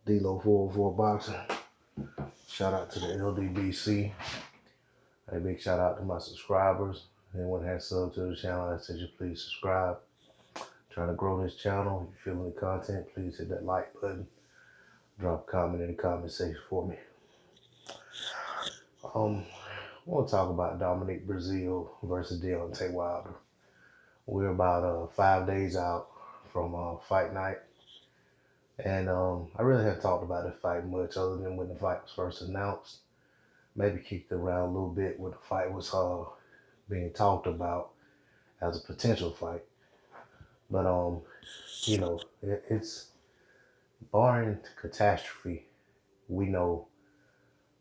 D-Lo 404 Boxing. Shout out to the LDBC. A big shout out to my subscribers. Anyone has subbed to the channel, I said you please subscribe. Trying to grow this channel. If you're feeling the content, please hit that like button. Drop a comment in the comment section for me. I want to talk about Dominic Breazeale versus Deontay Wilder. We're about 5 days out from fight night. And I really haven't talked about the fight much other than when the fight was first announced. Maybe kicked around a little bit when the fight was being talked about as a potential fight. But it's barring catastrophe. We know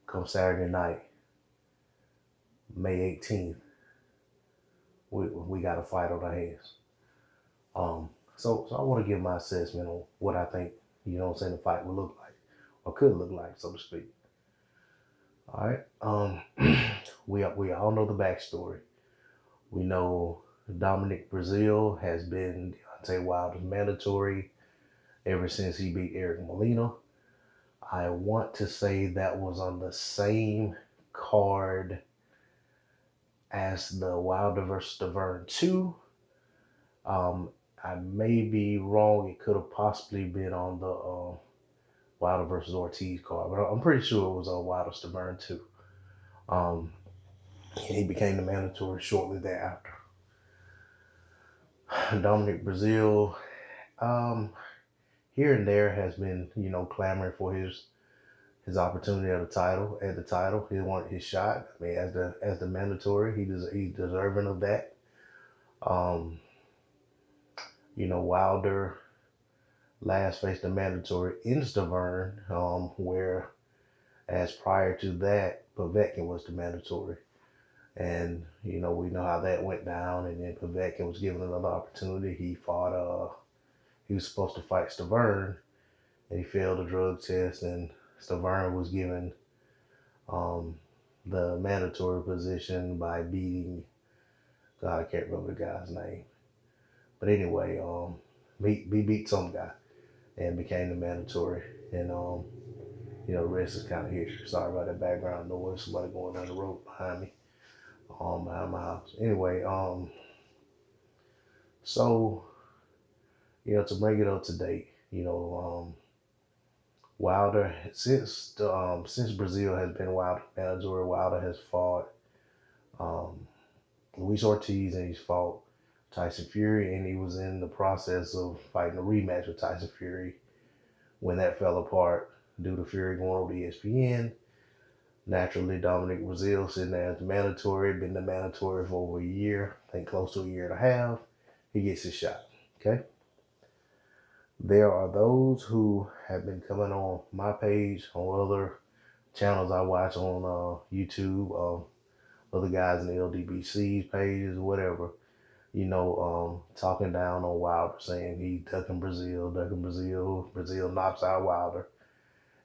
come Saturday night, May 18th, we got a fight on our hands. So I want to give my assessment on what I think, the fight will look like, or could look like, so to speak. All right. We all know the backstory. We know Dominic Breazeale has been Deontay Wilder's mandatory ever since he beat Eric Molina. I want to say that was on the same card as the Wilder versus Stavern 2. I may be wrong. It could have possibly been on the Wilder versus Ortiz card, but I'm pretty sure it was on Wilder Stavern 2. And he became the mandatory shortly thereafter. Dominic Breazeale, here and there has been, clamoring for his opportunity at the title. He wanted his shot. I mean, as the mandatory, he's deserving of that. Wilder last faced the mandatory in Stavern, where as prior to that, Povetkin was the mandatory. And, we know how that went down. And then Povetkin was given another opportunity. He was supposed to fight Stavern, and he failed the drug test. And Stavern was given the mandatory position by beating, God, I can't remember the guy's name. But anyway, he beat some guy and became the mandatory. And, the rest is kind of history. Sorry about that background noise. Somebody going down the road behind me. Behind my house. Anyway, so, to bring it up to date, Wilder, since Breazeale has been Wilder mandatory, Wilder has fought Luis Ortiz, and he's fought Tyson Fury, and he was in the process of fighting a rematch with Tyson Fury when that fell apart due to Fury going over to ESPN. Naturally, Dominic Breazeale sitting there as the mandatory, been the mandatory for over a year, I think close to a year and a half. He gets his shot, okay? There are those who have been coming on my page, on other channels I watch on YouTube, other guys in the LDBC's pages, whatever, talking down on Wilder, saying he ducking Breazeale. Breazeale knocks out Wilder.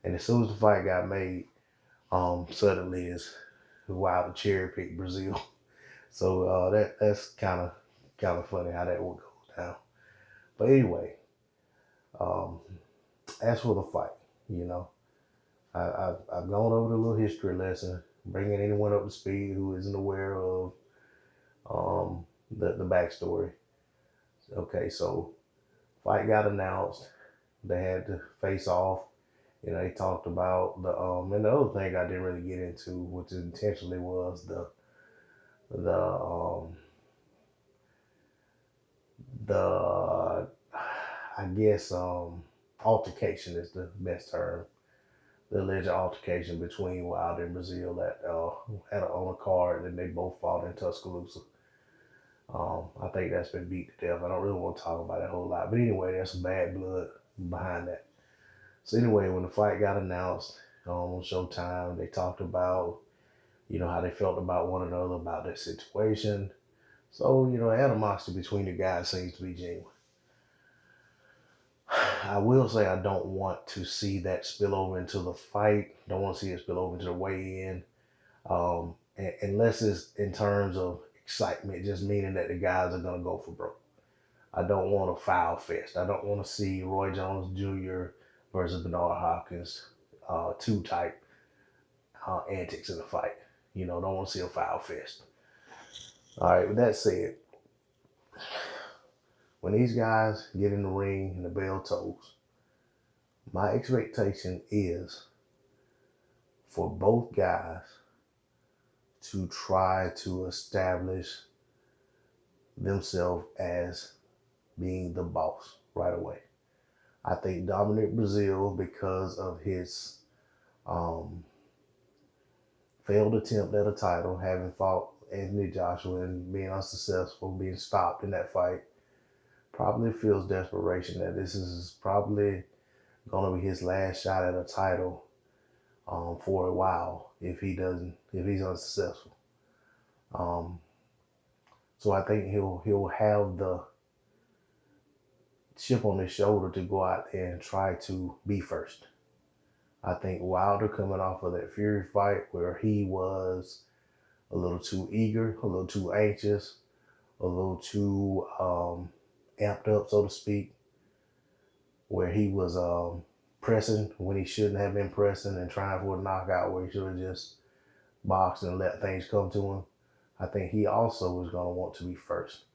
And as soon as the fight got made, suddenly is Wilder cherry picked Breazeale. So that's kind of funny how that would go down. But anyway, as for the fight, I've gone over the little history lesson, bringing anyone up to speed who isn't aware of the backstory. Okay, so fight got announced. They had to face off. They talked about and the other thing I didn't really get into, which intentionally was the I guess altercation is the best term. The alleged altercation between Wilder and Breazeale on a card, and they both fought in Tuscaloosa. I think that's been beat to death. I don't really want to talk about it a whole lot, but anyway, there's some bad blood behind that. So anyway, when the fight got announced on Showtime, they talked about, how they felt about one another, about that situation. So, animosity between the guys seems to be genuine. I will say I don't want to see that spill over into the fight. Don't want to see it spill over into the weigh-in. Unless it's in terms of excitement, just meaning that the guys are going to go for broke. I don't want a foul fest. I don't want to see Roy Jones Jr. versus Bernard Hopkins, two type antics in the fight. Don't want to see a foul fest. All right, with that said, when these guys get in the ring and the bell tolls, my expectation is for both guys to try to establish themselves as being the boss right away. I think Dominic Breazeale, because of his um, failed attempt at a title, having fought Anthony Joshua and being unsuccessful, being stopped in that fight, probably feels desperation that this is probably going to be his last shot at a title for a while if he's unsuccessful. Um, so I think he'll have the chip on his shoulder to go out and try to be first. I think Wilder, coming off of that Fury fight where he was a little too eager, a little too anxious, a little too amped up, so to speak, where he was pressing when he shouldn't have been pressing and trying for a knockout where he should have just boxed and let things come to him. I think he also is going to want to be first.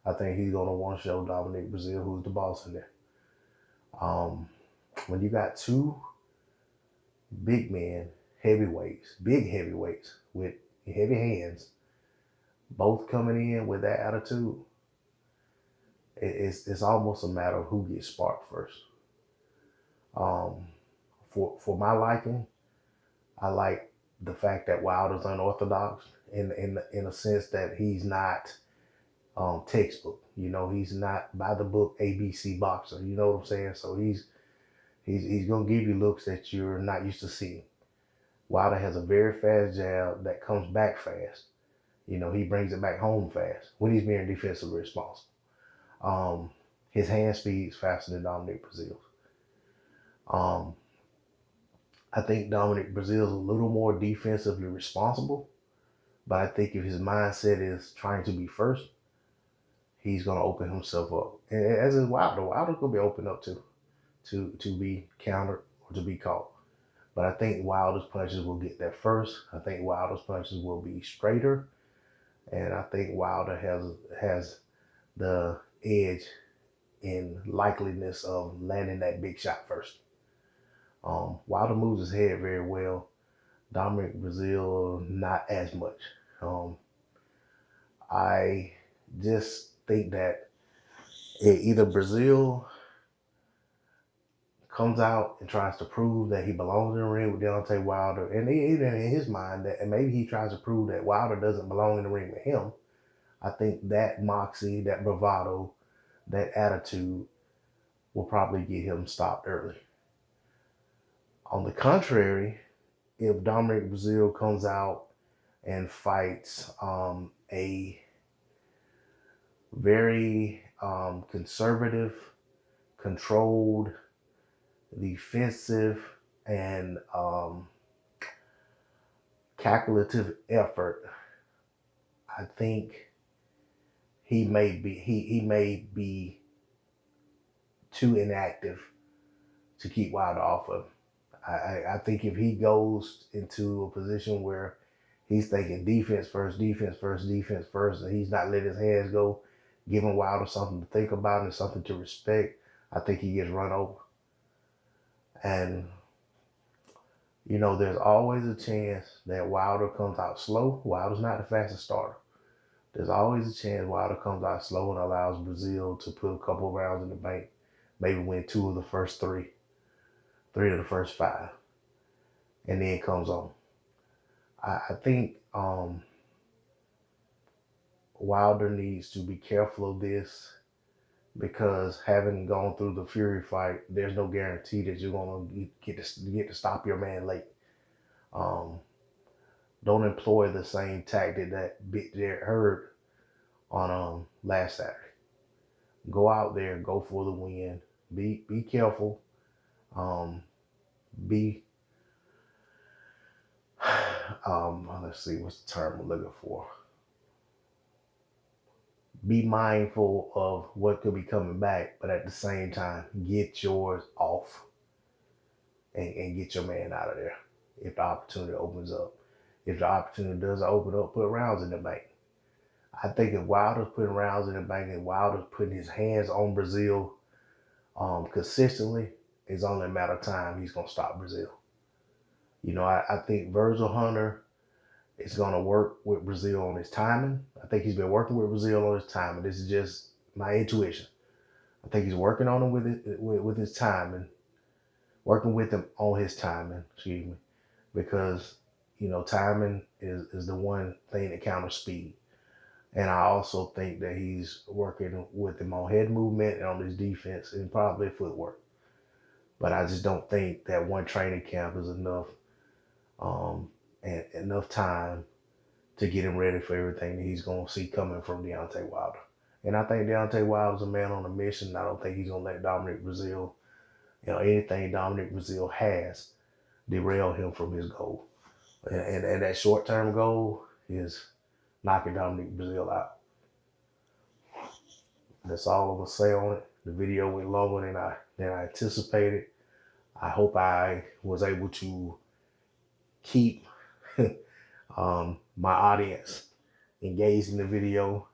I think he's going to want to show Dominic Breazeale who's the boss in there. When you got two big men, big heavyweights with heavy hands, both coming in with that attitude, it's almost a matter of who gets sparked first. For my liking, I like the fact that Wilder's unorthodox in a sense that he's not textbook. He's not by the book ABC boxer. You know what I'm saying? So he's gonna give you looks that you're not used to seeing. Wilder has a very fast jab that comes back fast. He brings it back home fast when he's being defensively responsible. His hand speed is faster than Dominic Breazeale's. I think Dominic Breazeale's a little more defensively responsible, but I think if his mindset is trying to be first, he's going to open himself up. And as is Wilder's going to be open up to be countered or to be caught. But I think Wilder's punches will get there first. I think Wilder's punches will be straighter. And I think Wilder has the edge in likeliness of landing that big shot first. Wilder moves his head very well. Dominic Breazeale, not as much. I just think that either Breazeale comes out and tries to prove that he belongs in the ring with Deontay Wilder, and even in his mind, and maybe he tries to prove that Wilder doesn't belong in the ring with him. I think that moxie, that bravado, that attitude will probably get him stopped early. On the contrary, if Dominic Breazeale comes out and fights a very conservative, controlled, defensive, and calculative effort, I think he may be too inactive to keep Wilder off of him. I think if he goes into a position where he's thinking defense first, and he's not letting his hands go, giving Wilder something to think about and something to respect, I think he gets run over. And, there's always a chance that Wilder comes out slow. Wilder's not the fastest starter. There's always a chance Wilder comes out slow and allows Breazeale to put a couple of rounds in the bank, maybe win 2 of the first 3 of the first 5, and then comes on. I think Wilder needs to be careful of this because having gone through the Fury fight, there's no guarantee that you're going to get to stop your man late. Don't employ the same tactic that bit Jarrett Hurd on last Saturday. Go out there, go for the win. Be careful. Let's see, what's the term I'm looking for? Be mindful of what could be coming back, but at the same time, get yours off. and get your man out of there if the opportunity opens up. If the opportunity doesn't open up, put rounds in the bank. I think if Wilder's putting rounds in the bank and Wilder's putting his hands on Breazeale consistently, it's only a matter of time he's gonna stop Breazeale. You know, I think Virgil Hunter is gonna work with Breazeale on his timing. I think he's been working with Breazeale on his timing. This is just my intuition. I think he's working on him with his timing, working with him on his timing. Excuse me, because you know timing is the one thing that counters speed. And I also think that he's working with him on head movement and on his defense and probably footwork. But I just don't think that one training camp is enough and enough time to get him ready for everything that he's going to see coming from Deontay Wilder. And I think Deontay Wilder's a man on a mission. I don't think he's going to let Dominic Breazeale, anything Dominic Breazeale has, derail him from his goal. And that short-term goal is knocking Dominic Breazeale out. That's all I'm going to say on it. The video went longer than I anticipated. I hope I was able to keep my audience engaged in the video.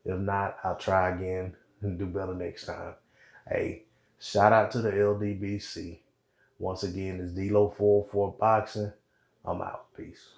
If not, I'll try again and do better next time. Hey, shout out to the LDBC. Once again, it's D-Lo 404 Boxing. I'm out. Peace.